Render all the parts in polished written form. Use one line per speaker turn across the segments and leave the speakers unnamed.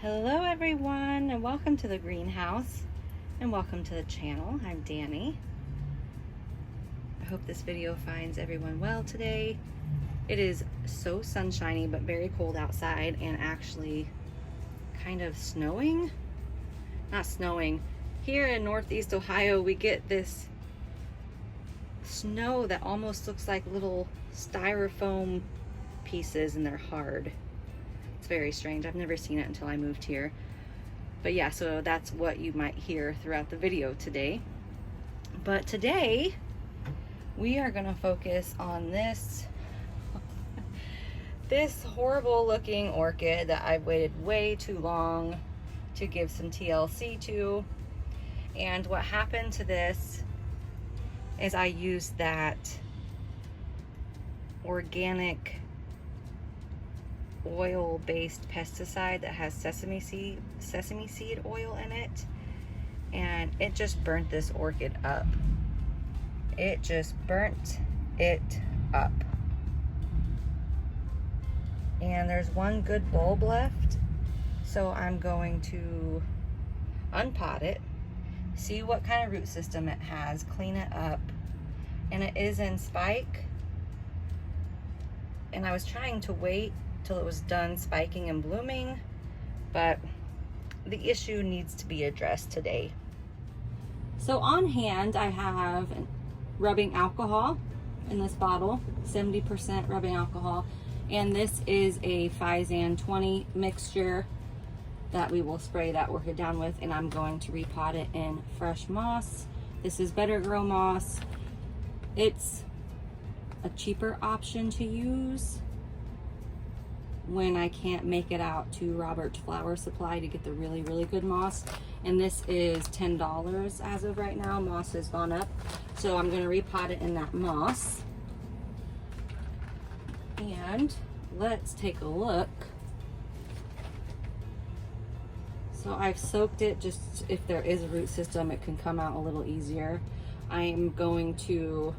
Hello everyone, and welcome to the greenhouse and welcome to the channel. I'm Danny. I hope this video finds everyone well today. It is so sunshiny but very cold outside, and actually kind of snowing. Not snowing. Here in Northeast Ohio we get this snow that almost looks like little styrofoam pieces, and they're hard. It's very strange. I've never seen it until I moved here. But yeah, so that's what you might hear throughout the video today. But today we are going to focus on this horrible looking orchid that I've waited way too long to give some TLC to. And what happened to this is I used that organic oil-based pesticide that has sesame seed oil in it, and it just burnt this orchid up. It just burnt it up. And there's one good bulb left, so I'm going to unpot it, see what kind of root system it has, clean it up. And it is in spike, and I was trying to wait till it was done spiking and blooming, but the issue needs to be addressed today. So on hand I have rubbing alcohol in this bottle, 70% rubbing alcohol, and this is a Physan 20 mixture that we will spray that orchid down with, and I'm going to repot it in fresh moss. This is Better Grow moss. It's a cheaper option to use when I can't make it out to Robert's Flower Supply to get the really good moss. And this is $10 as of right now. Moss has gone up. So I'm going to repot it in that moss. And let's take a look. So I've soaked it, just if there is a root system it can come out a little easier. I'm going to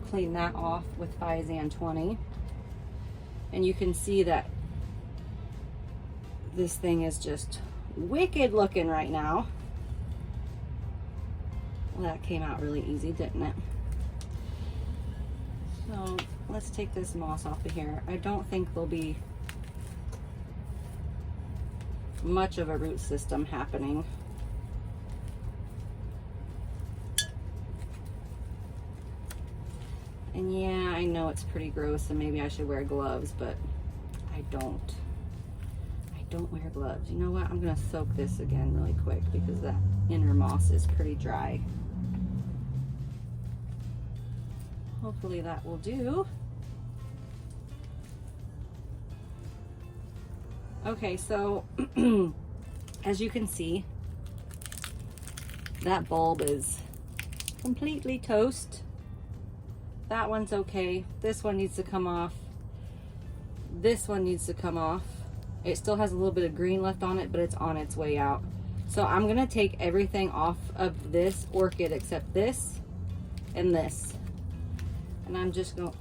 clean that off with Physan 20. And you can see that this thing is just wicked looking right now. Well, that came out really easy, didn't it? So let's take this moss off of here. I don't think there'll be much of a root system happening. And yeah, I know it's pretty gross and maybe I should wear gloves, but I don't wear gloves. You know what? I'm gonna soak this again really quick because that inner moss is pretty dry. Hopefully that will do. Okay, so as you can see, that bulb is completely toast. That one's okay. This one needs to come off. This one needs to come off. It still has a little bit of green left on it, but it's on its way out. So I'm gonna take everything off of this orchid except this and this. And I'm just going,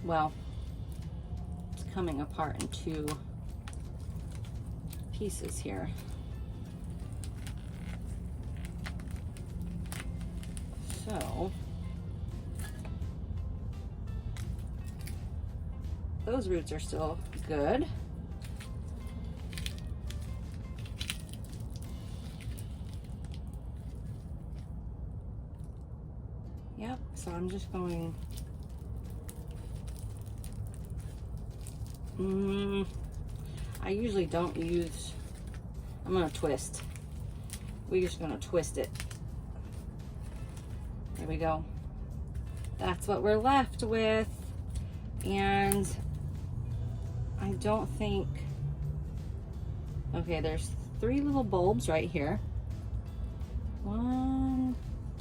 well, it's coming apart in two pieces here. So those roots are still good. Yep, so I'm just going, I usually don't use, I'm gonna twist. We're just gonna twist it. There we go. That's what we're left with. And I don't think, okay, there's 3 little bulbs right here. 1,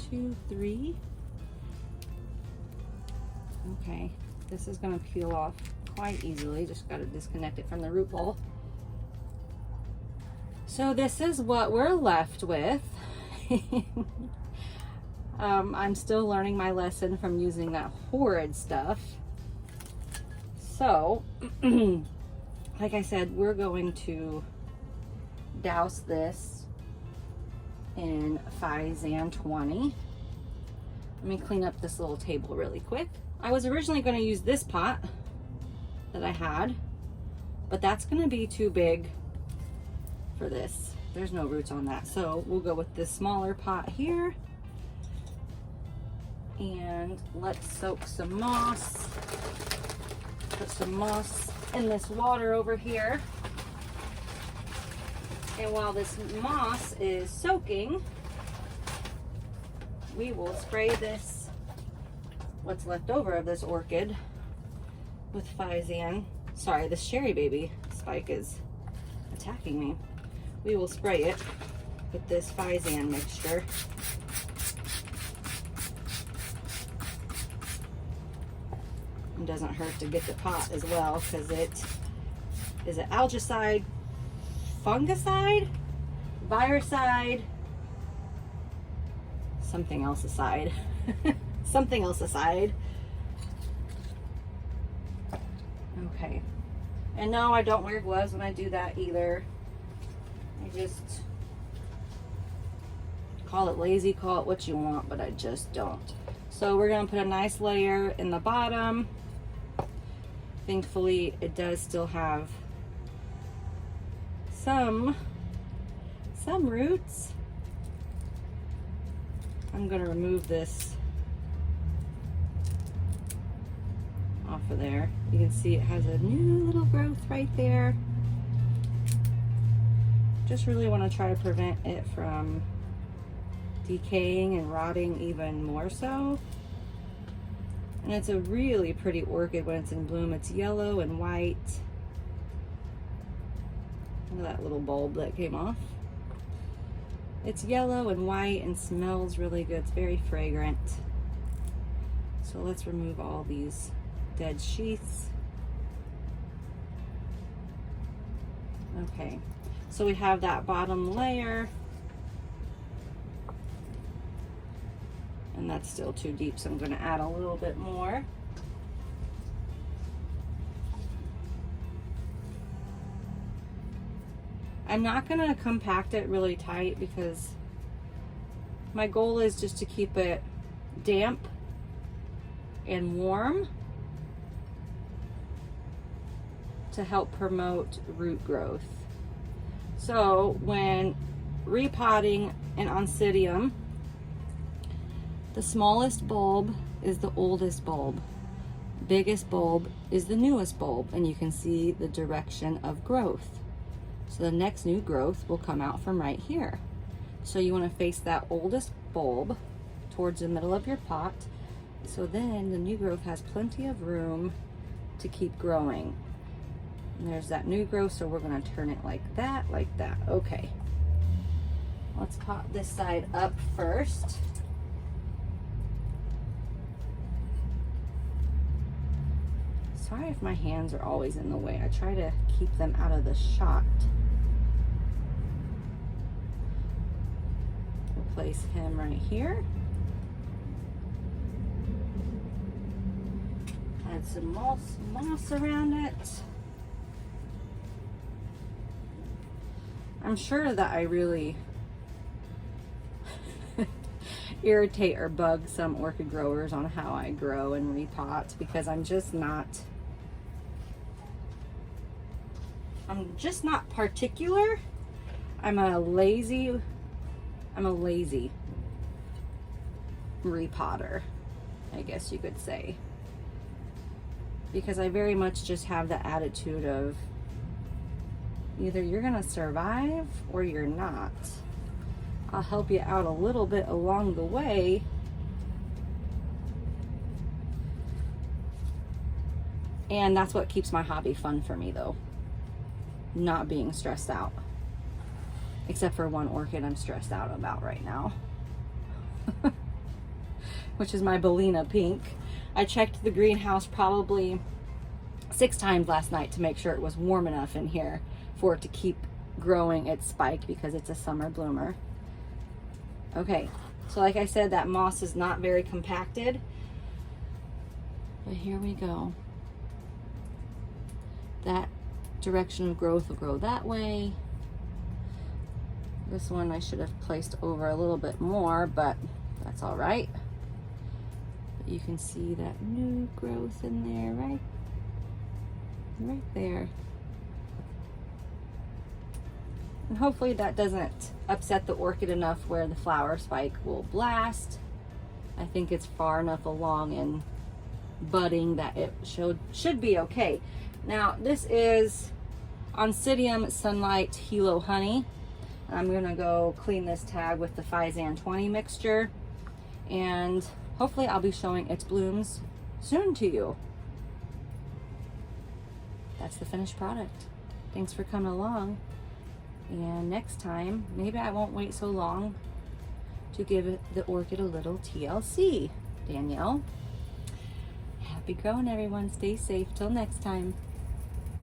2, 3. Okay, this is gonna peel off quite easily. Just gotta disconnect it from the root ball. So this is what we're left with. I'm still learning my lesson from using that horrid stuff. So like I said, we're going to douse this in Physan 20. Let me clean up this little table really quick. I was originally going to use this pot that I had, but that's going to be too big for this. There's no roots on that, so we'll go with this smaller pot here. And let's soak some moss. Put some moss in this water over here. And while this moss is soaking, we will spray this, what's left over of this orchid, with Physan. Sorry, this cherry baby spike is attacking me. We will spray it with this Physan mixture. It doesn't hurt to get the pot as well, because it is an algicide, fungicide, viricide, something else aside. Something else aside. Okay. And no, I don't wear gloves when I do that either. I just call it lazy, call it what you want, but I just don't. So we're going to put a nice layer in the bottom. Thankfully, it does still have some roots. I'm going to remove this off of there. You can see it has a new little growth right there. Just really want to try to prevent it from decaying and rotting even more so. And it's a really pretty orchid when it's in bloom. It's yellow and white. Look at that little bulb that came off. It's yellow and white and smells really good. It's very fragrant. So let's remove all these dead sheaths. Okay, so we have that bottom layer. And that's still too deep, so I'm going to add a little bit more. I'm not going to compact it really tight because my goal is just to keep it damp and warm to help promote root growth. So when repotting an Oncidium, the smallest bulb is the oldest bulb. Biggest bulb is the newest bulb, and you can see the direction of growth. So the next new growth will come out from right here. So you want to face that oldest bulb towards the middle of your pot, so then the new growth has plenty of room to keep growing. And there's that new growth, so we're going to turn it like that, like that. Okay. Let's pot this side up first. Sorry if my hands are always in the way. I try to keep them out of the shot. We'll place him right here. Add some moss around it. I'm sure that I really irritate or bug some orchid growers on how I grow and repot, because I'm just not particular. I'm a lazy repotter, I guess you could say, because I very much just have the attitude of either you're gonna survive or you're not. I'll help you out a little bit along the way, and that's what keeps my hobby fun for me, though, not being stressed out. Except for one orchid I'm stressed out about right now, which is my Bellina pink. I checked the greenhouse probably 6 times last night to make sure it was warm enough in here for it to keep growing its spike, because it's a summer bloomer. Okay, so like I said, that moss is not very compacted, but here we go. That direction of growth will grow that way. This one I should have placed over a little bit more, but that's all right. But you can see that new growth in there, right there. And hopefully that doesn't upset the orchid enough where the flower spike will blast. I think it's far enough along in budding that it should be okay. Now this is Oncidium Sunlight Hilo Honey. I'm gonna go clean this tag with the Physan 20 mixture, and hopefully I'll be showing its blooms soon to you. That's the finished product. Thanks for coming along. And next time, maybe I won't wait so long to give the orchid a little TLC. Danielle, happy growing everyone. Stay safe till next time.